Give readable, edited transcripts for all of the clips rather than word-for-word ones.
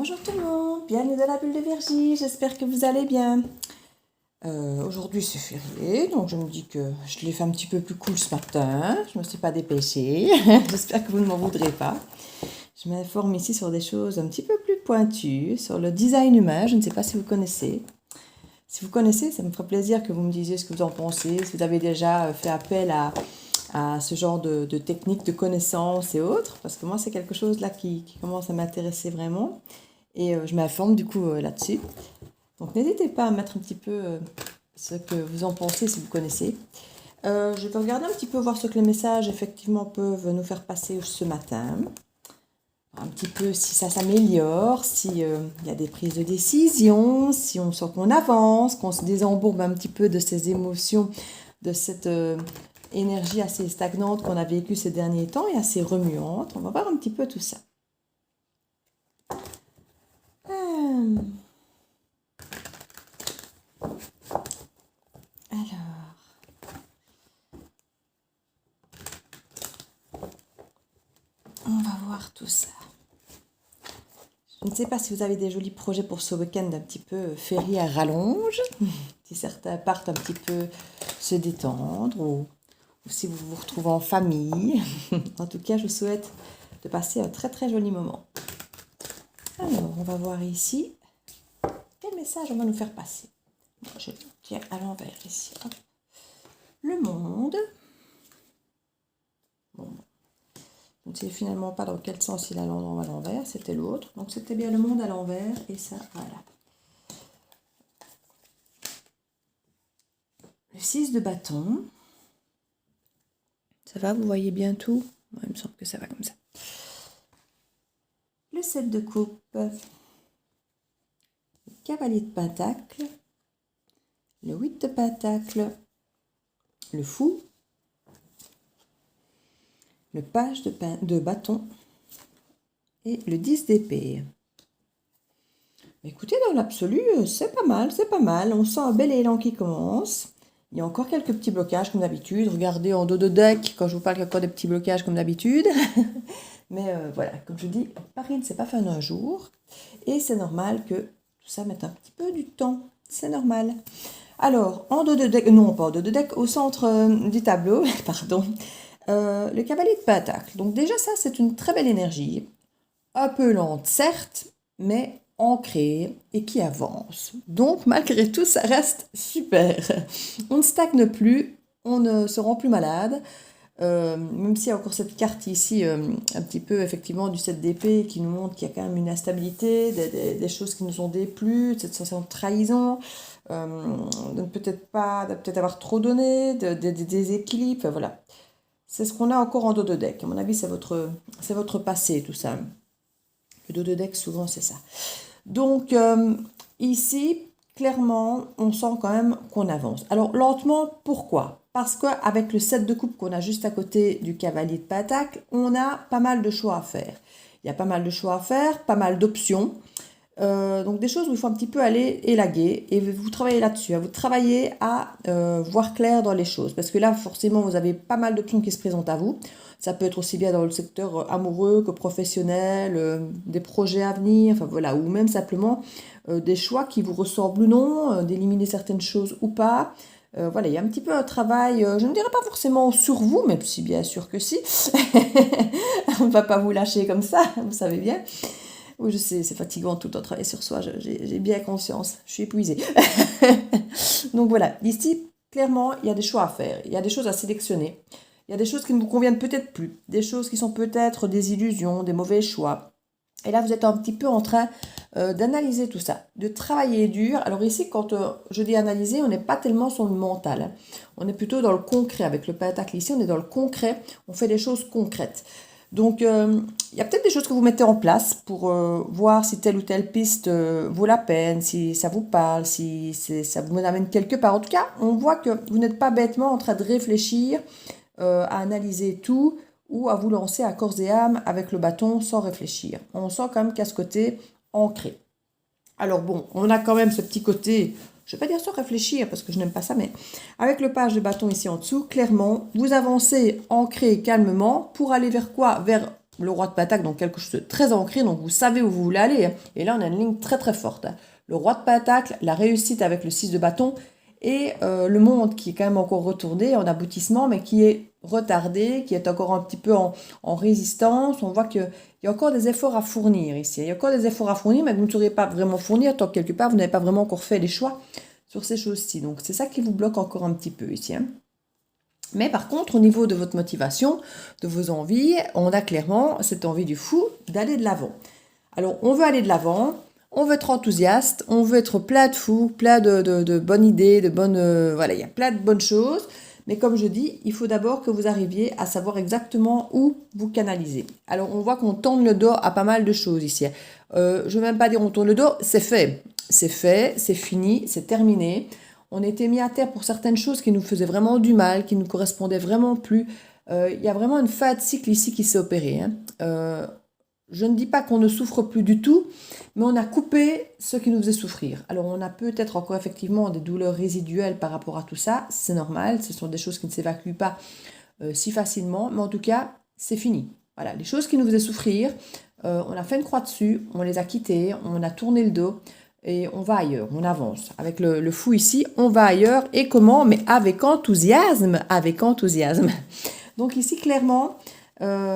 Bonjour tout le monde, bienvenue dans la bulle de Virgie, j'espère que vous allez bien. Aujourd'hui c'est férié, donc je me dis que je l'ai fait un petit peu plus cool ce matin, je ne me suis pas dépêchée, j'espère que vous ne m'en voudrez pas. Je m'informe ici sur des choses un petit peu plus pointues, sur le design humain, je ne sais pas si vous connaissez. Si vous connaissez, ça me ferait plaisir que vous me disiez ce que vous en pensez, si vous avez déjà fait appel à ce genre de techniques, de connaissances et autres, parce que moi c'est quelque chose là qui commence à m'intéresser vraiment. Et je m'informe du coup là-dessus. Donc n'hésitez pas à mettre un petit peu ce que vous en pensez si vous connaissez. Je vais regarder un petit peu, voir ce que les messages effectivement peuvent nous faire passer ce matin. Un petit peu si ça s'améliore, s'il y a des prises de décision, si on sent qu'on avance, qu'on se désembourbe un petit peu de ces émotions, de cette énergie assez stagnante qu'on a vécue ces derniers temps et assez remuante. On va voir un petit peu tout ça. Alors, on va voir tout ça. Je ne sais pas si vous avez des jolis projets pour ce week-end un petit peu férié à rallonge, si certains partent un petit peu se détendre ou si vous vous retrouvez en famille. En tout cas, je vous souhaite de passer un très très joli moment. Alors, on va voir ici quel message on va nous faire passer. Je tiens à l'envers ici. Hop. Le monde. Bon. Je ne sais finalement pas dans quel sens il a l'endroit à l'envers, c'était l'autre. Donc c'était bien le monde à l'envers et ça, voilà. Le 6 de bâton. Ça va, vous voyez bien tout? Il me semble que ça va comme ça. Le 7 de coupe. Le cavalier de pentacle. Le 8 de pentacle. Le fou. Le page de bâton et le 10 d'épée. Écoutez, dans l'absolu, c'est pas mal, c'est pas mal. On sent un bel élan qui commence. Il y a encore quelques petits blocages comme d'habitude. Regardez en dos de deck, quand je vous parle, il y a encore des petits blocages comme d'habitude. Mais voilà, comme je dis, Paris ne s'est pas fait en un jour. Et c'est normal que tout ça mette un petit peu du temps. C'est normal. Alors, en dos de deck, non pas en dos de deck, au centre du tableau, pardon. Le cavalier de pentacle. Donc déjà ça c'est une très belle énergie, un peu lente certes, mais ancrée et qui avance. Donc malgré tout ça reste super. On ne stagne plus, on ne se rend plus malade. Même s'il y a encore cette carte ici, un petit peu effectivement du 7 d'épée qui nous montre qu'il y a quand même une instabilité, des choses qui nous ont déplu, cette sensation de trahison, de peut-être avoir trop donné, des déséquilibres, enfin, voilà. C'est ce qu'on a encore en dos de deck. À mon avis, c'est votre passé, tout ça. Le dos de deck, souvent, c'est ça. Donc, ici, clairement, on sent quand même qu'on avance. Alors, lentement, pourquoi? Parce qu'avec le 7 de coupe qu'on a juste à côté du cavalier de pentacle, on a pas mal de choix à faire. Il y a pas mal de choix à faire, pas mal d'options. Donc des choses où il faut un petit peu aller élaguer et vous travaillez là-dessus, vous travaillez à voir clair dans les choses parce que là forcément vous avez pas mal d'options qui se présentent à vous. Ça peut être aussi bien dans le secteur amoureux que professionnel, des projets à venir, enfin voilà, ou même simplement des choix qui vous ressemblent ou non, d'éliminer certaines choses ou pas. Voilà, il y a un petit peu un travail, je ne dirais pas forcément sur vous, même si bien sûr que si. On ne va pas vous lâcher comme ça, vous savez bien. Oui, je sais, c'est fatigant tout le temps de travailler sur soi, j'ai bien conscience, je suis épuisée. Donc voilà, ici, clairement, il y a des choix à faire, il y a des choses à sélectionner, il y a des choses qui ne vous conviennent peut-être plus, des choses qui sont peut-être des illusions, des mauvais choix. Et là, vous êtes un petit peu en train d'analyser tout ça, de travailler dur. Alors ici, quand je dis analyser, on n'est pas tellement sur le mental, hein. On est plutôt dans le concret. Avec le pentacle ici, on est dans le concret, on fait des choses concrètes. Donc, il y a peut-être des choses que vous mettez en place pour voir si telle ou telle piste vaut la peine, si ça vous parle, si ça vous amène quelque part. En tout cas, on voit que vous n'êtes pas bêtement en train de réfléchir à analyser tout ou à vous lancer à corps et âme avec le bâton sans réfléchir. On sent quand même qu'à ce côté ancré. Alors bon, on a quand même ce petit côté, je ne vais pas dire sans réfléchir parce que je n'aime pas ça, mais avec le page de bâton ici en dessous, clairement, vous avancez ancré calmement pour aller vers quoi? Vers le roi de Pentacle, donc quelque chose de très ancré, donc vous savez où vous voulez aller, hein. Et là, on a une ligne très très forte, hein. Le roi de Pentacle, la réussite avec le 6 de bâton, et le monde qui est quand même encore retourné en aboutissement, mais qui est retardé, qui est encore un petit peu en résistance. On voit qu'il y a encore des efforts à fournir ici. Il y a encore des efforts à fournir, mais vous ne saurez pas vraiment fournir tant que quelque part, vous n'avez pas vraiment encore fait les choix sur ces choses-ci. Donc c'est ça qui vous bloque encore un petit peu ici, hein. Mais par contre, au niveau de votre motivation, de vos envies, on a clairement cette envie du fou d'aller de l'avant. Alors, on veut aller de l'avant, on veut être enthousiaste, on veut être plein de fou, plein de bonnes idées, de bonnes... voilà, il y a plein de bonnes choses. Mais comme je dis, il faut d'abord que vous arriviez à savoir exactement où vous canalisez. Alors, on voit qu'on tourne le dos à pas mal de choses ici. Je ne veux même pas dire on tourne le dos, c'est fait. C'est fait, c'est fini, c'est terminé. On était mis à terre pour certaines choses qui nous faisaient vraiment du mal, qui ne nous correspondaient vraiment plus. Il y a vraiment une fin de cycle ici qui s'est opérée, hein. Je ne dis pas qu'on ne souffre plus du tout, mais on a coupé ce qui nous faisait souffrir. Alors on a peut-être encore effectivement des douleurs résiduelles par rapport à tout ça, c'est normal, ce sont des choses qui ne s'évacuent pas si facilement, mais en tout cas, c'est fini. Voilà, les choses qui nous faisaient souffrir, on a fait une croix dessus, on les a quittées, on a tourné le dos, et on va ailleurs, on avance. Avec le fou ici, on va ailleurs. Et comment? Mais avec enthousiasme, avec enthousiasme. Donc ici, clairement,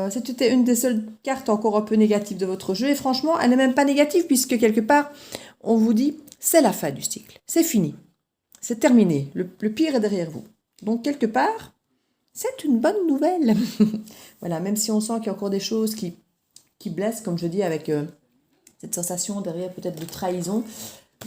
c'était une des seules cartes encore un peu négatives de votre jeu. Et franchement, elle n'est même pas négative puisque quelque part, on vous dit, c'est la fin du cycle. C'est fini. C'est terminé. Le pire est derrière vous. Donc quelque part, c'est une bonne nouvelle. Voilà, même si on sent qu'il y a encore des choses qui blessent, comme je dis, avec... cette sensation derrière peut-être de trahison,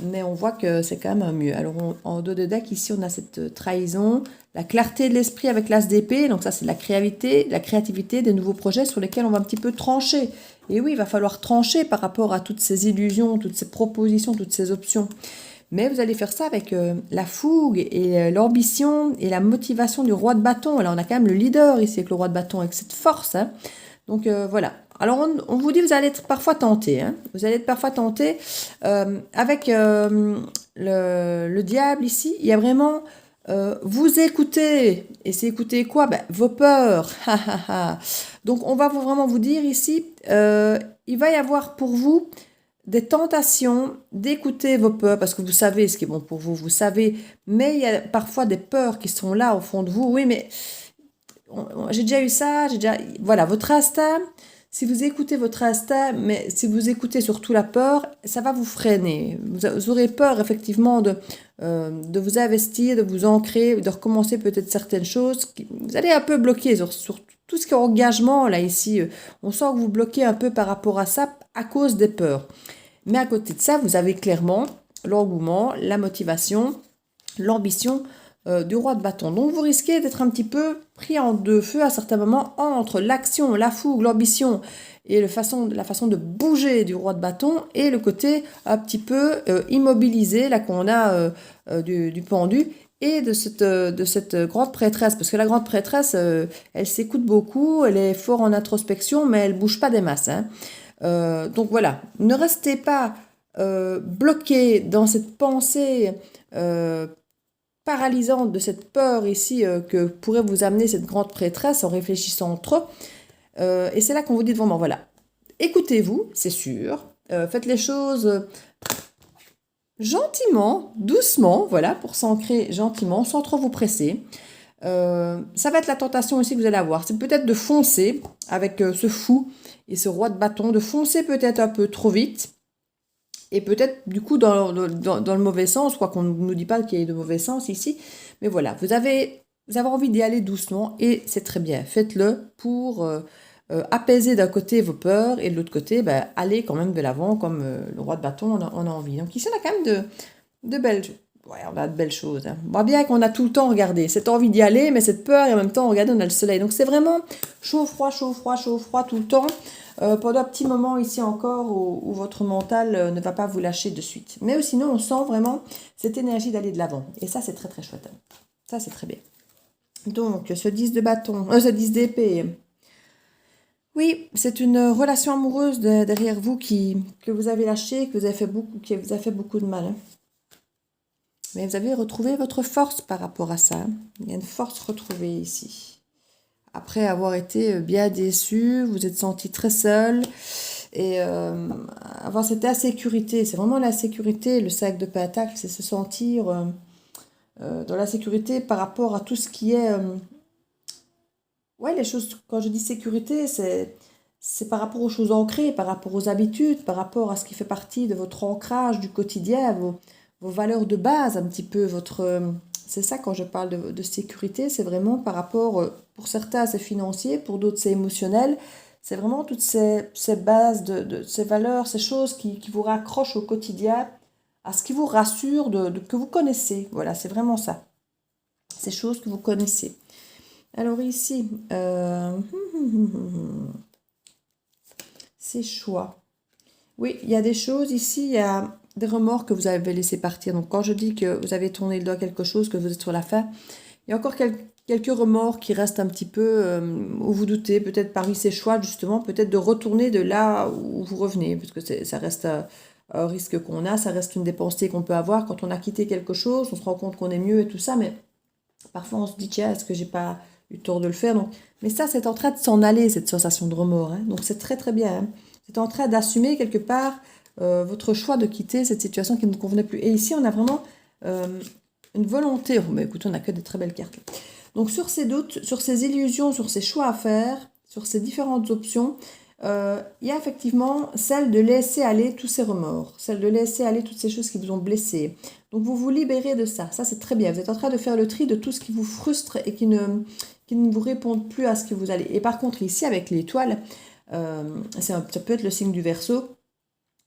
mais on voit que c'est quand même un mieux. Alors en dos de deck, ici on a cette trahison, la clarté de l'esprit avec l'as d'épée, donc ça c'est de la créativité, des nouveaux projets sur lesquels on va un petit peu trancher. Et oui, il va falloir trancher par rapport à toutes ces illusions, toutes ces propositions, toutes ces options. Mais vous allez faire ça avec la fougue et l'ambition et la motivation du roi de bâton. Alors on a quand même le leader ici avec le roi de bâton, avec cette force, hein. Donc voilà. Alors on vous dit, vous allez être parfois tenté, hein. Vous allez être parfois tenté avec le diable ici. Il y a vraiment vous écoutez. Et c'est écouter quoi? Ben, vos peurs. Donc on va vraiment vous dire ici, il va y avoir pour vous des tentations d'écouter vos peurs parce que vous savez ce qui est bon pour vous, vous savez. Mais il y a parfois des peurs qui sont là au fond de vous. Oui, mais j'ai déjà eu ça, voilà, votre instinct, si vous écoutez votre instinct, mais si vous écoutez surtout la peur, ça va vous freiner. Vous aurez peur effectivement de vous investir, de vous ancrer, de recommencer peut-être certaines choses. Vous allez un peu bloquer sur tout ce qui est engagement, là, ici. On sent que vous bloquez un peu par rapport à ça à cause des peurs. Mais à côté de ça, vous avez clairement l'engouement, la motivation, l'ambition du roi de bâton. Donc vous risquez d'être un petit peu pris en deux feux à certains moments entre l'action, la fougue, l'ambition et la façon de bouger du roi de bâton et le côté un petit peu immobilisé là qu'on a du pendu et de cette grande prêtresse. Parce que la grande prêtresse, elle s'écoute beaucoup, elle est fort en introspection, mais elle bouge pas des masses, hein. Donc voilà, ne restez pas bloqué dans cette pensée paralysante de cette peur ici que pourrait vous amener cette grande prêtresse en réfléchissant trop. Et c'est là qu'on vous dit vraiment, voilà, écoutez-vous, c'est sûr, faites les choses gentiment, doucement, voilà, pour s'ancrer gentiment, sans trop vous presser. Ça va être la tentation aussi que vous allez avoir, c'est peut-être de foncer avec ce fou et ce roi de bâton, de foncer peut-être un peu trop vite, et peut-être du coup dans le mauvais sens, quoi qu'on ne nous dit pas qu'il y ait de mauvais sens ici, mais voilà, vous avez envie d'y aller doucement, et c'est très bien, faites-le pour apaiser d'un côté vos peurs, et de l'autre côté, aller quand même de l'avant, comme le roi de bâton, on a envie. Donc ici, on a quand même de belles choses. Ouais, on a de belles choses, hein. On voit bien qu'on a tout le temps regardé, cette envie d'y aller, mais cette peur, et en même temps, regardez, on a le soleil. Donc c'est vraiment chaud, froid, chaud, froid, chaud, froid tout le temps. Pendant un petit moment ici encore où votre mental ne va pas vous lâcher de suite. Mais sinon, on sent vraiment cette énergie d'aller de l'avant. Et ça, c'est très très chouette, hein. Ça, c'est très bien. Donc, ce 10 de bâton, ce 10 d'épée. Oui, c'est une relation amoureuse derrière vous que vous avez lâchée, qui vous a fait beaucoup de mal, hein. Mais vous avez retrouvé votre force par rapport à ça, hein. Il y a une force retrouvée ici. après avoir été bien déçu, vous êtes senti très seul. Et avoir cette insécurité, c'est vraiment la sécurité, le sac de Pentacle, c'est se sentir dans la sécurité par rapport à tout ce qui est... ouais, les choses, quand je dis sécurité, c'est par rapport aux choses ancrées, par rapport aux habitudes, par rapport à ce qui fait partie de votre ancrage du quotidien, vos valeurs de base, un petit peu, votre... c'est ça quand je parle de sécurité, c'est vraiment par rapport, pour certains c'est financier, pour d'autres c'est émotionnel, c'est vraiment toutes ces bases, ces valeurs, ces choses qui vous raccrochent au quotidien, à ce qui vous rassure, que vous connaissez. Voilà, c'est vraiment ça. Ces choses que vous connaissez. Alors ici, ces choix. Oui, il y a des choses ici, il y a des remords que vous avez laissé partir. Donc quand je dis que vous avez tourné le doigt à quelque chose, que vous êtes sur la fin, il y a encore quelques remords qui restent un petit peu, où vous doutez, peut-être parmi ces choix, justement, peut-être de retourner de là où vous revenez, parce que ça reste un risque qu'on a, ça reste une des pensées qu'on peut avoir. Quand on a quitté quelque chose, on se rend compte qu'on est mieux et tout ça, mais parfois on se dit, tiens, est-ce que j'ai pas eu tort de le faire? Donc, mais ça, c'est en train de s'en aller, cette sensation de remords, hein. Donc c'est très très bien, hein. C'est en train d'assumer quelque part votre choix de quitter cette situation qui ne vous convenait plus. Et ici, on a vraiment une volonté. Oh, mais écoutez, on n'a que des très belles cartes. Donc sur ces doutes, sur ces illusions, sur ces choix à faire, sur ces différentes options, il y a effectivement celle de laisser aller tous ces remords, celle de laisser aller toutes ces choses qui vous ont blessé. Donc vous vous libérez de ça. Ça, c'est très bien. Vous êtes en train de faire le tri de tout ce qui vous frustre et qui ne vous répondent plus à ce que vous allez. Et par contre, ici, avec l'étoile, ça peut être le signe du Verseau.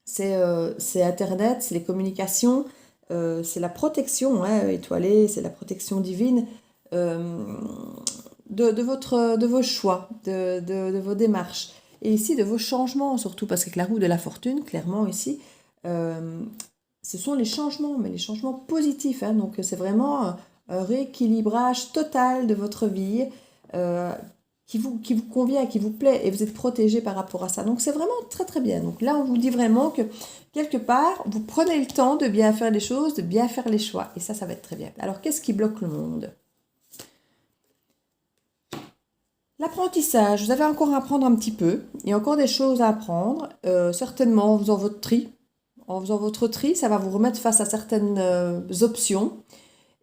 C'est Internet, c'est les communications, c'est la protection, hein, étoilée, c'est la protection divine de vos choix, de vos démarches. Et ici, de vos changements, surtout, parce que la roue de la fortune, clairement, ici, ce sont les changements, mais les changements positifs, hein. Donc, c'est vraiment un rééquilibrage total de votre vie qui vous convient, qui vous plaît, et vous êtes protégé par rapport à ça. Donc, c'est vraiment très, très bien. Donc, là, on vous dit vraiment que, quelque part, vous prenez le temps de bien faire les choses, de bien faire les choix. Et ça va être très bien. Alors, qu'est-ce qui bloque le monde ? L'apprentissage, vous avez encore à apprendre un petit peu. Il y a encore des choses à apprendre. Certainement en faisant votre tri. En faisant votre tri, ça va vous remettre face à certaines options.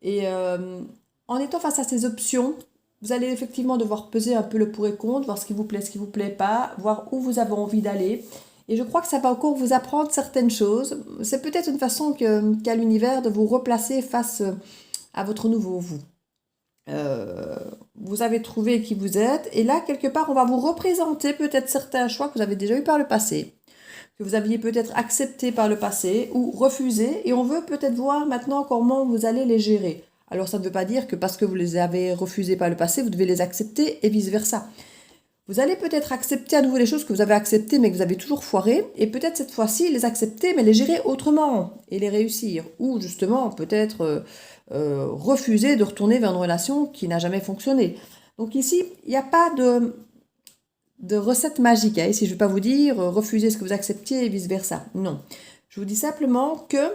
Et en étant face à ces options, vous allez effectivement devoir peser un peu le pour et contre, voir ce qui vous plaît, ce qui ne vous plaît pas, voir où vous avez envie d'aller. Et je crois que ça va encore vous apprendre certaines choses. C'est peut-être une façon qu'a l'univers de vous replacer face à votre nouveau vous. Vous avez trouvé qui vous êtes, et là, quelque part, on va vous représenter peut-être certains choix que vous avez déjà eu par le passé, que vous aviez peut-être accepté par le passé ou refusé, et on veut peut-être voir maintenant comment vous allez les gérer. Alors, ça ne veut pas dire que parce que vous les avez refusés par le passé, vous devez les accepter et vice-versa. Vous allez peut-être accepter à nouveau les choses que vous avez acceptées mais que vous avez toujours foirées, et peut-être cette fois-ci les accepter mais les gérer autrement et les réussir. Ou justement, peut-être refuser de retourner vers une relation qui n'a jamais fonctionné. Donc ici, il n'y a pas de recette magique, hein. Ici, je ne vais pas vous dire refuser ce que vous acceptiez et vice-versa. Non. Je vous dis simplement que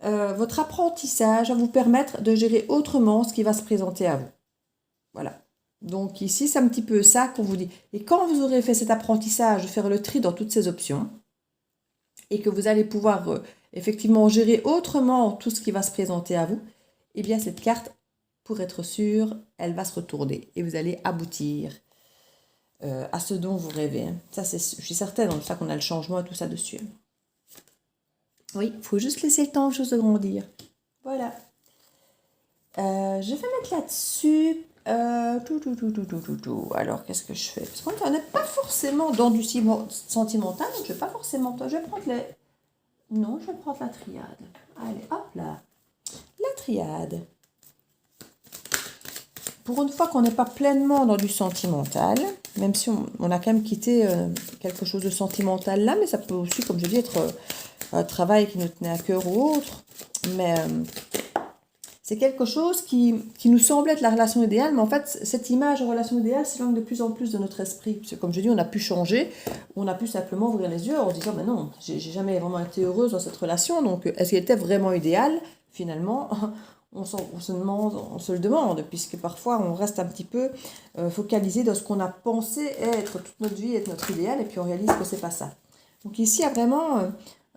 votre apprentissage va vous permettre de gérer autrement ce qui va se présenter à vous. Voilà. Donc ici, c'est un petit peu ça qu'on vous dit. Et quand vous aurez fait cet apprentissage, de faire le tri dans toutes ces options, et que vous allez pouvoir effectivement gérer autrement tout ce qui va se présenter à vous, eh bien cette carte, pour être sûr, elle va se retourner et vous allez aboutir à ce dont vous rêvez, hein. Ça, je suis certaine, c'est pour ça qu'on a le changement et tout ça dessus. Oui, il faut juste laisser le temps aux choses de grandir. Voilà. Je vais mettre là-dessus. Alors, qu'est-ce que je fais? Parce qu'on n'est pas forcément dans du sentimental, donc je vais pas forcément... Je vais prendre les... Non, je vais prendre la triade. Allez, hop là. La triade. Pour une fois qu'on n'est pas pleinement dans du sentimental, même si on a quand même quitté quelque chose de sentimental là, mais ça peut aussi, comme je dis, être un travail qui nous tenait à cœur ou autre. Mais c'est quelque chose qui nous semble être la relation idéale, mais en fait, cette image de relation idéale s'éloigne de plus en plus de notre esprit. Parce que, comme je dis, on a pu changer, on a pu simplement ouvrir les yeux en se disant, mais non, j'ai jamais vraiment été heureuse dans cette relation, donc est-ce qu'elle était vraiment idéale? Finalement, on se le demande, puisque parfois on reste un petit peu focalisé dans ce qu'on a pensé être toute notre vie, être notre idéal, et puis on réalise que c'est pas ça. Donc ici, il y a vraiment,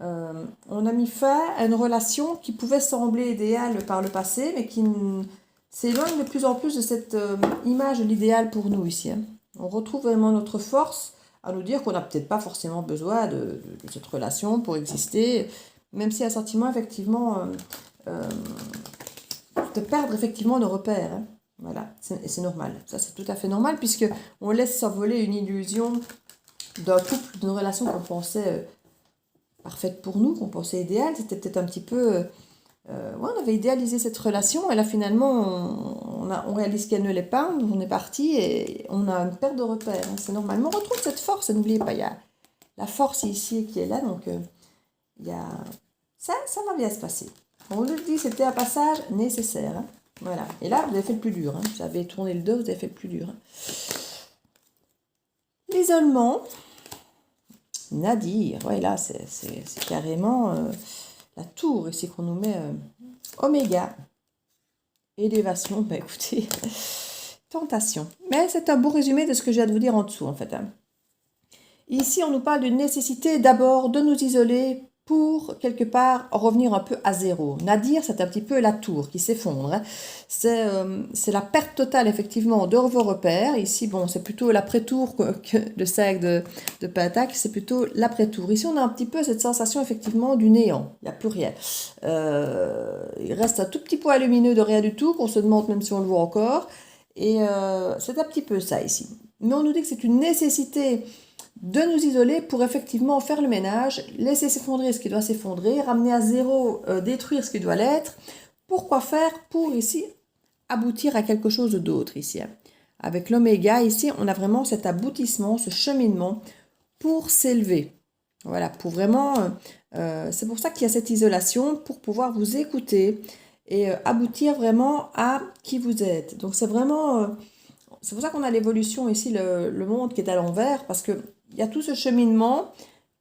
on a mis fin à une relation qui pouvait sembler idéale par le passé, mais qui s'éloigne de plus en plus de cette image de l'idéal pour nous ici. Hein. On retrouve vraiment notre force à nous dire qu'on n'a peut-être pas forcément besoin de cette relation pour exister, même s'il y a un sentiment effectivement de perdre effectivement nos repères. Hein. Voilà, c'est normal. Ça, c'est tout à fait normal, puisque on laisse s'envoler une illusion d'un couple, d'une relation qu'on pensait parfaite pour nous, qu'on pensait idéale. C'était peut-être un petit peu... ouais, on avait idéalisé cette relation, et là, finalement, on réalise qu'elle ne l'est pas. On est parti et on a une perte de repères. Hein, c'est normal. Mais on retrouve cette force, et n'oubliez pas, il y a la force ici qui est là, donc il y a... ça va bien se passer. On nous dit c'était un passage nécessaire. Hein. Voilà. Et là, vous avez fait le plus dur. Hein. Vous avez tourné le dos, vous avez fait le plus dur. Hein. L'isolement. Nadir. Ouais, là, c'est carrément la tour ici qu'on nous met. Oméga. Élévation. Bah écoutez, tentation. Mais c'est un beau résumé de ce que je viens de vous dire en dessous, en fait. Hein. Ici, on nous parle d'une nécessité d'abord de nous isoler pour, quelque part, revenir un peu à zéro. Nadir, c'est un petit peu la tour qui s'effondre. Hein. C'est la perte totale, effectivement, de vos repères. Ici, bon, c'est plutôt l'après-tour que le 5 de Pentacle, c'est plutôt l'après-tour. Ici, on a un petit peu cette sensation, effectivement, du néant. Il n'y a plus rien. Il reste un tout petit point lumineux de rien du tout, qu'on se demande même si on le voit encore. Et c'est un petit peu ça, ici. Mais on nous dit que c'est une nécessité de nous isoler pour effectivement faire le ménage, laisser s'effondrer ce qui doit s'effondrer, ramener à zéro, détruire ce qui doit l'être. Pourquoi faire? Pour ici aboutir à quelque chose d'autre ici. Hein. Avec l'oméga ici, on a vraiment cet aboutissement, ce cheminement pour s'élever. Voilà, pour vraiment... c'est pour ça qu'il y a cette isolation, pour pouvoir vous écouter et aboutir vraiment à qui vous êtes. Donc c'est vraiment... c'est pour ça qu'on a l'évolution ici, le monde qui est à l'envers, parce que il y a tout ce cheminement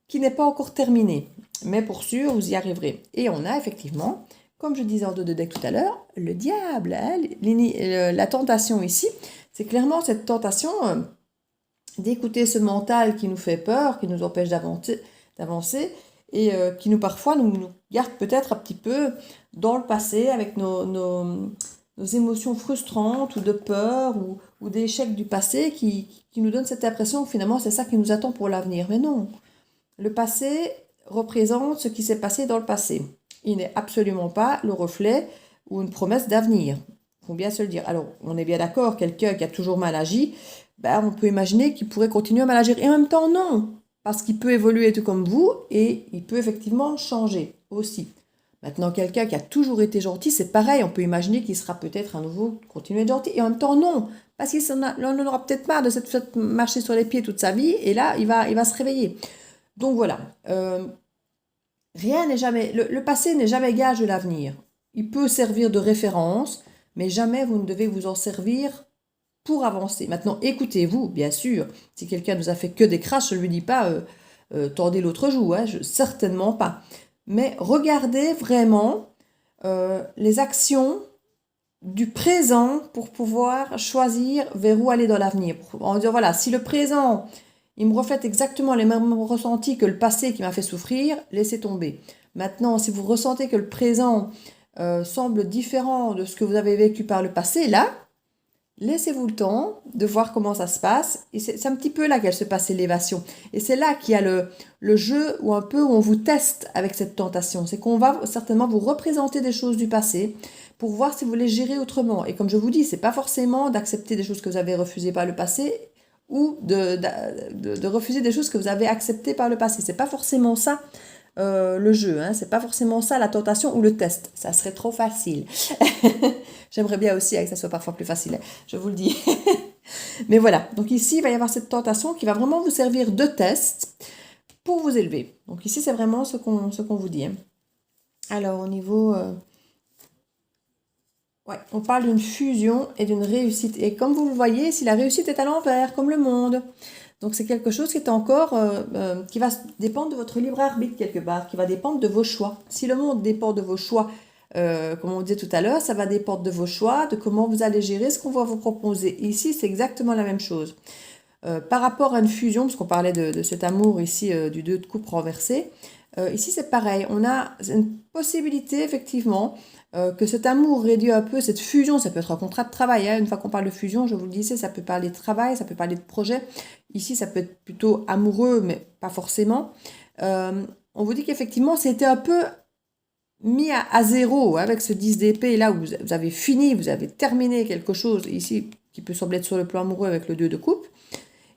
qui n'est pas encore terminé. Mais pour sûr, vous y arriverez. Et on a effectivement, comme je disais en dos de deck tout à l'heure, le diable. Hein, la tentation ici, c'est clairement cette tentation d'écouter ce mental qui nous fait peur, qui nous empêche d'avancer et qui nous parfois nous garde peut-être un petit peu dans le passé avec nos émotions frustrantes ou de peur ou d'échecs du passé qui nous donnent cette impression que finalement c'est ça qui nous attend pour l'avenir. Mais non, le passé représente ce qui s'est passé dans le passé. Il n'est absolument pas le reflet ou une promesse d'avenir. Il faut bien se le dire. Alors, on est bien d'accord, quelqu'un qui a toujours mal agi, ben, on peut imaginer qu'il pourrait continuer à mal agir. Et en même temps, non, parce qu'il peut évoluer tout comme vous et il peut effectivement changer aussi. Maintenant, quelqu'un qui a toujours été gentil, c'est pareil, on peut imaginer qu'il sera peut-être à nouveau continuer à être gentil. Et en même temps, non, parce qu'il en aura peut-être marre de cette fait marcher sur les pieds toute sa vie, et là, il va se réveiller. Donc voilà, rien n'est jamais, le passé n'est jamais gage de l'avenir. Il peut servir de référence, mais jamais vous ne devez vous en servir pour avancer. Maintenant, écoutez-vous, bien sûr, si quelqu'un nous a fait que des crasses, je ne lui dis pas tendez l'autre joue, hein, certainement pas. Mais regardez vraiment les actions du présent pour pouvoir choisir vers où aller dans l'avenir. En disant, voilà, si le présent, il me reflète exactement les mêmes ressentis que le passé qui m'a fait souffrir, laissez tomber. Maintenant, si vous ressentez que le présent semble différent de ce que vous avez vécu par le passé, là, laissez-vous le temps de voir comment ça se passe. Et c'est un petit peu là qu'elle se passe l'élévation. Et c'est là qu'il y a le jeu où un peu où on vous teste avec cette tentation. C'est qu'on va certainement vous représenter des choses du passé pour voir si vous les gérez autrement. Et comme je vous dis, c'est pas forcément d'accepter des choses que vous avez refusées par le passé ou de refuser des choses que vous avez acceptées par le passé. C'est pas forcément ça. Le jeu, hein. C'est pas forcément ça la tentation ou le test, ça serait trop facile. J'aimerais bien aussi que ça soit parfois plus facile, je vous le dis. Mais voilà, donc ici il va y avoir cette tentation qui va vraiment vous servir de test pour vous élever. Donc ici c'est vraiment ce qu'on vous dit. Hein. Alors au niveau... ouais, on parle d'une fusion et d'une réussite. Et comme vous le voyez, si la réussite est à l'envers, comme le monde... Donc c'est quelque chose qui est encore, qui va dépendre de votre libre arbitre quelque part, qui va dépendre de vos choix. Si le monde dépend de vos choix comme on disait tout à l'heure, ça va dépendre de vos choix, de comment vous allez gérer ce qu'on va vous proposer. Ici, c'est exactement la même chose. Par rapport à une fusion, parce qu'on parlait de cet amour ici, du 2 de coupe renversé, ici c'est pareil, on a une possibilité effectivement que cet amour réduit un peu, cette fusion, ça peut être un contrat de travail, hein. Une fois qu'on parle de fusion, je vous le disais, ça peut parler de travail, ça peut parler de projet. Ici, ça peut être plutôt amoureux, mais pas forcément. On vous dit qu'effectivement, c'était un peu mis à zéro, hein, avec ce 10 d'épée là où vous avez fini, vous avez terminé quelque chose, ici qui peut sembler être sur le plan amoureux avec le 2 de coupe.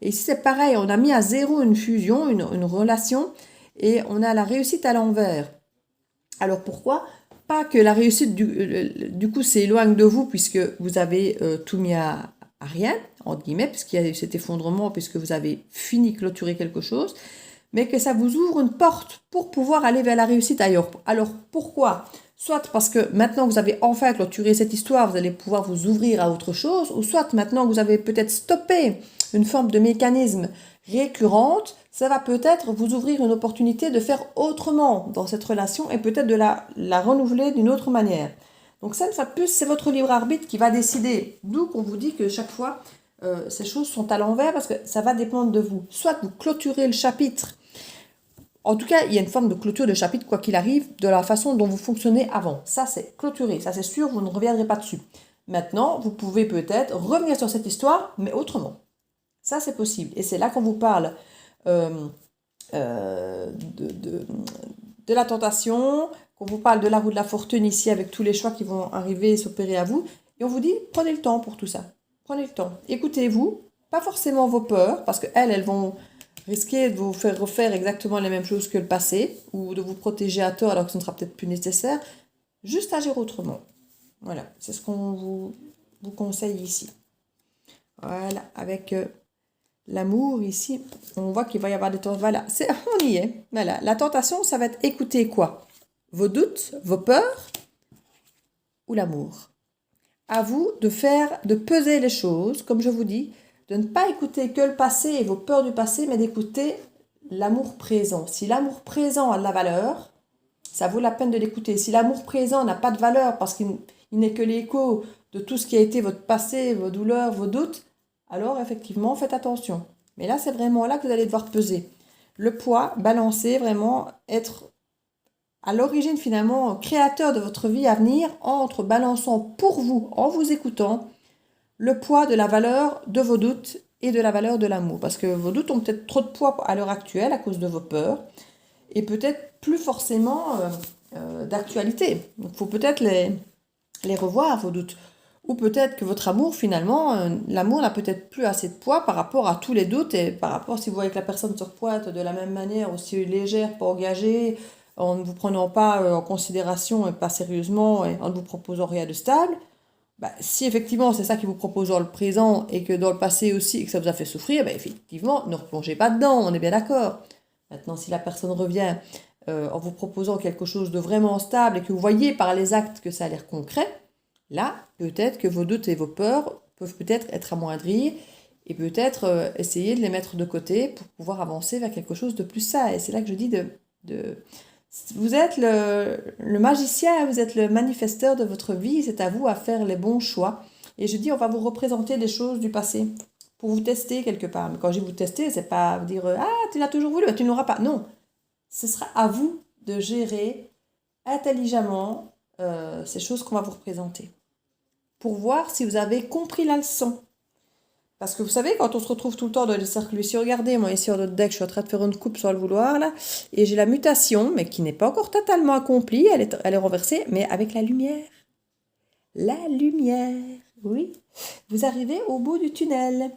Et ici, c'est pareil, on a mis à zéro une fusion, une relation, et on a la réussite à l'envers. Alors pourquoi? Pas que la réussite, du coup, s'éloigne de vous, puisque vous avez tout mis à rien, entre guillemets, puisqu'il y a eu cet effondrement, puisque vous avez fini, clôturé quelque chose, mais que ça vous ouvre une porte pour pouvoir aller vers la réussite ailleurs. Alors pourquoi? Soit parce que maintenant vous avez enfin clôturé cette histoire, vous allez pouvoir vous ouvrir à autre chose, ou soit maintenant que vous avez peut-être stoppé une forme de mécanisme récurrente, ça va peut-être vous ouvrir une opportunité de faire autrement dans cette relation et peut-être de la renouveler d'une autre manière. Donc ça, une fois de plus, c'est votre libre arbitre qui va décider. D'où qu'on vous dit que chaque fois, ces choses sont à l'envers parce que ça va dépendre de vous. Soit vous clôturez le chapitre. En tout cas, il y a une forme de clôture de chapitre, quoi qu'il arrive, de la façon dont vous fonctionnez avant. Ça, c'est clôturé. Ça, c'est sûr, vous ne reviendrez pas dessus. Maintenant, vous pouvez peut-être revenir sur cette histoire, mais autrement. Ça, c'est possible. Et c'est là qu'on vous parle de la tentation, qu'on vous parle de la roue de la fortune ici, avec tous les choix qui vont arriver et s'opérer à vous. Et on vous dit, prenez le temps pour tout ça. Prenez le temps. Écoutez-vous, pas forcément vos peurs, parce qu'elles vont risquer de vous faire refaire exactement les mêmes choses que le passé, ou de vous protéger à tort alors que ce ne sera peut-être plus nécessaire. Juste agir autrement. Voilà, c'est ce qu'on vous conseille ici. Voilà, avec l'amour ici, on voit qu'il va y avoir des temps. Voilà, on y est. Voilà, la tentation, ça va être écouter quoi? Vos doutes, vos peurs ou l'amour? À vous de peser les choses, comme je vous dis, de ne pas écouter que le passé et vos peurs du passé, mais d'écouter l'amour présent. Si l'amour présent a de la valeur, ça vaut la peine de l'écouter. Si l'amour présent n'a pas de valeur parce qu'il n'est que l'écho de tout ce qui a été votre passé, vos douleurs, vos doutes, alors effectivement, faites attention. Mais là, c'est vraiment là que vous allez devoir peser. Le poids, balancer, vraiment être à l'origine finalement créateur de votre vie à venir, entre balançant pour vous, en vous écoutant, le poids de la valeur de vos doutes et de la valeur de l'amour. Parce que vos doutes ont peut-être trop de poids à l'heure actuelle à cause de vos peurs et peut-être plus forcément d'actualité. Donc il faut peut-être les revoir, vos doutes. Ou peut-être que votre amour, finalement, l'amour n'a peut-être plus assez de poids par rapport à tous les doutes et par rapport si vous voyez que la personne se repointe de la même manière, aussi légère, pas engagée, en ne vous prenant pas en considération et pas sérieusement et en ne vous proposant rien de stable. Si effectivement c'est ça qui vous propose dans le présent et que dans le passé aussi et que ça vous a fait souffrir, effectivement, ne replongez pas dedans, on est bien d'accord. Maintenant, si la personne revient en vous proposant quelque chose de vraiment stable et que vous voyez par les actes que ça a l'air concret, là, peut-être que vos doutes et vos peurs peuvent peut-être être amoindris et peut-être essayer de les mettre de côté pour pouvoir avancer vers quelque chose de plus sain. Et c'est là que je dis vous êtes le magicien, vous êtes le manifesteur de votre vie, c'est à vous à faire les bons choix. Et je dis, on va vous représenter des choses du passé pour vous tester quelque part. Mais quand je dis vous tester, c'est pas vous dire, ah, tu l'as toujours voulu, tu ne l'auras pas. Non, ce sera à vous de gérer intelligemment ces choses qu'on va vous représenter. Pour voir si vous avez compris la leçon. Parce que vous savez, quand on se retrouve tout le temps dans les cercles ici, regardez, moi ici en notre deck, je suis en train de faire une coupe sans le vouloir, là, et j'ai la mutation, mais qui n'est pas encore totalement accomplie, elle est renversée, mais avec la lumière. La lumière, oui. Vous arrivez au bout du tunnel.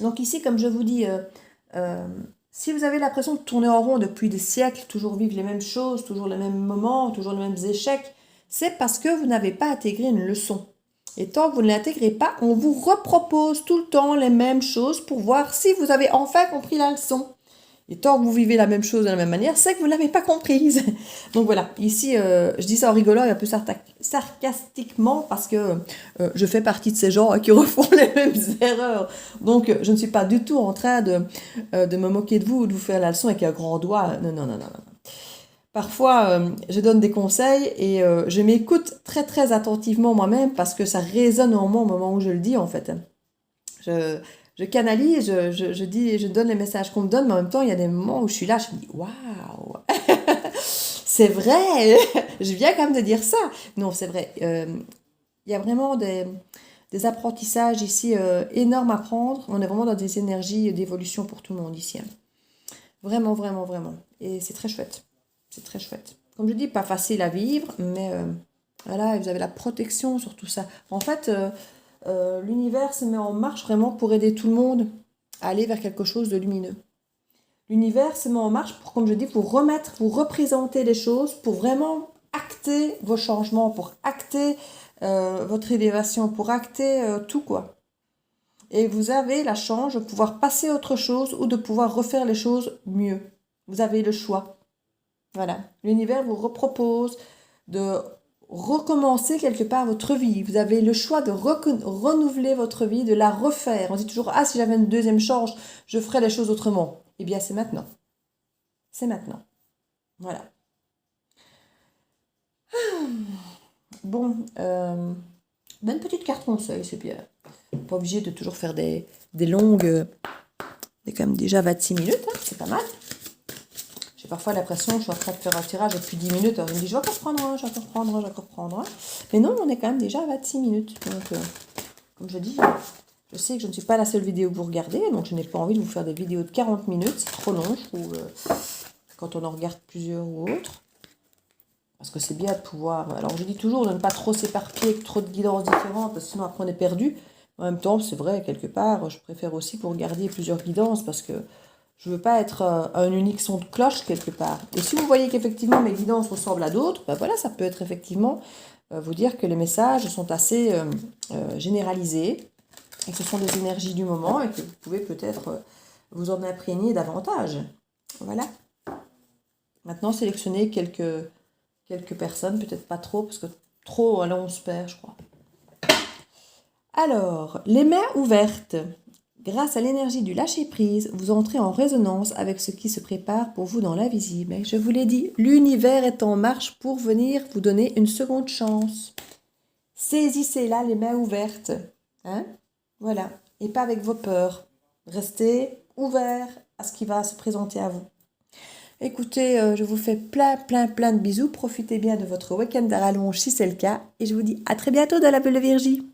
Donc ici, comme je vous dis, si vous avez l'impression de tourner en rond depuis des siècles, toujours vivre les mêmes choses, toujours les mêmes moments, toujours les mêmes échecs, c'est parce que vous n'avez pas intégré une leçon. Et tant que vous ne l'intégrez pas, on vous repropose tout le temps les mêmes choses pour voir si vous avez enfin compris la leçon. Et tant que vous vivez la même chose de la même manière, c'est que vous ne l'avez pas comprise. Donc voilà, ici, je dis ça en rigolant et un peu sarcastiquement parce que je fais partie de ces gens qui refont les mêmes erreurs. Donc je ne suis pas du tout en train de me moquer de vous ou de vous faire la leçon avec un grand doigt. Non, non, non, non, non. Parfois, je donne des conseils et je m'écoute très très attentivement moi-même parce que ça résonne en moi au moment où je le dis en fait. Je, je canalise, je dis, je donne les messages qu'on me donne, mais en même temps, il y a des moments où je suis là, je me dis waouh, c'est vrai, je viens quand même de dire ça. Non, c'est vrai. Il y a vraiment des apprentissages ici énormes à prendre. On est vraiment dans des énergies d'évolution pour tout le monde ici, hein. Vraiment, vraiment, vraiment. Et c'est très chouette. C'est très chouette. Comme je dis, pas facile à vivre, mais voilà, vous avez la protection sur tout ça. En fait, l'univers se met en marche vraiment pour aider tout le monde à aller vers quelque chose de lumineux. L'univers se met en marche pour, comme je dis, vous remettre, vous représenter les choses, pour vraiment acter vos changements, pour acter votre élévation, pour acter tout quoi. Et vous avez la chance de pouvoir passer à autre chose ou de pouvoir refaire les choses mieux. Vous avez le choix. Voilà. L'univers vous repropose de recommencer quelque part votre vie. Vous avez le choix de renouveler votre vie, de la refaire. On dit toujours, ah, si j'avais une deuxième chance, je ferais les choses autrement. Eh bien, c'est maintenant. C'est maintenant. Voilà. Bon, une petite carte conseil, c'est bien. Pas obligé de toujours faire des longues. C'est quand même déjà 26 minutes, hein, c'est pas mal. J'ai parfois l'impression que je suis en train de faire un tirage depuis 10 minutes. Alors je me dis, je vais encore prendre un, je vais encore prendre un, je vais encore prendre un. Mais non, on est quand même déjà à 26 minutes. Donc, comme je dis, je sais que je ne suis pas la seule vidéo que vous regardez. Donc, je n'ai pas envie de vous faire des vidéos de 40 minutes. C'est trop long, je trouve, quand on en regarde plusieurs ou autres. Parce que c'est bien de pouvoir... Alors, je dis toujours de ne pas trop s'éparpiller avec trop de guidances différentes, parce que sinon, après, on est perdu. En même temps, c'est vrai, quelque part, je préfère aussi que vous regardiez plusieurs guidances, parce que je ne veux pas être un unique son de cloche, quelque part. Et si vous voyez qu'effectivement, mes guidances ressemblent à d'autres, ben voilà, ça peut être effectivement vous dire que les messages sont assez généralisés, et que ce sont des énergies du moment, et que vous pouvez peut-être vous en imprégner davantage. Voilà. Maintenant, sélectionnez quelques personnes, peut-être pas trop, parce que trop, là on se perd, je crois. Alors, les mains ouvertes. Grâce à l'énergie du lâcher-prise, vous entrez en résonance avec ce qui se prépare pour vous dans l'invisible. Je vous l'ai dit, l'univers est en marche pour venir vous donner une seconde chance. Saisissez-la les mains ouvertes. Hein? Voilà. Et pas avec vos peurs. Restez ouverts à ce qui va se présenter à vous. Écoutez, je vous fais plein de bisous. Profitez bien de votre week-end à rallonge si c'est le cas. Et je vous dis à très bientôt dans la Bulle de Virgie.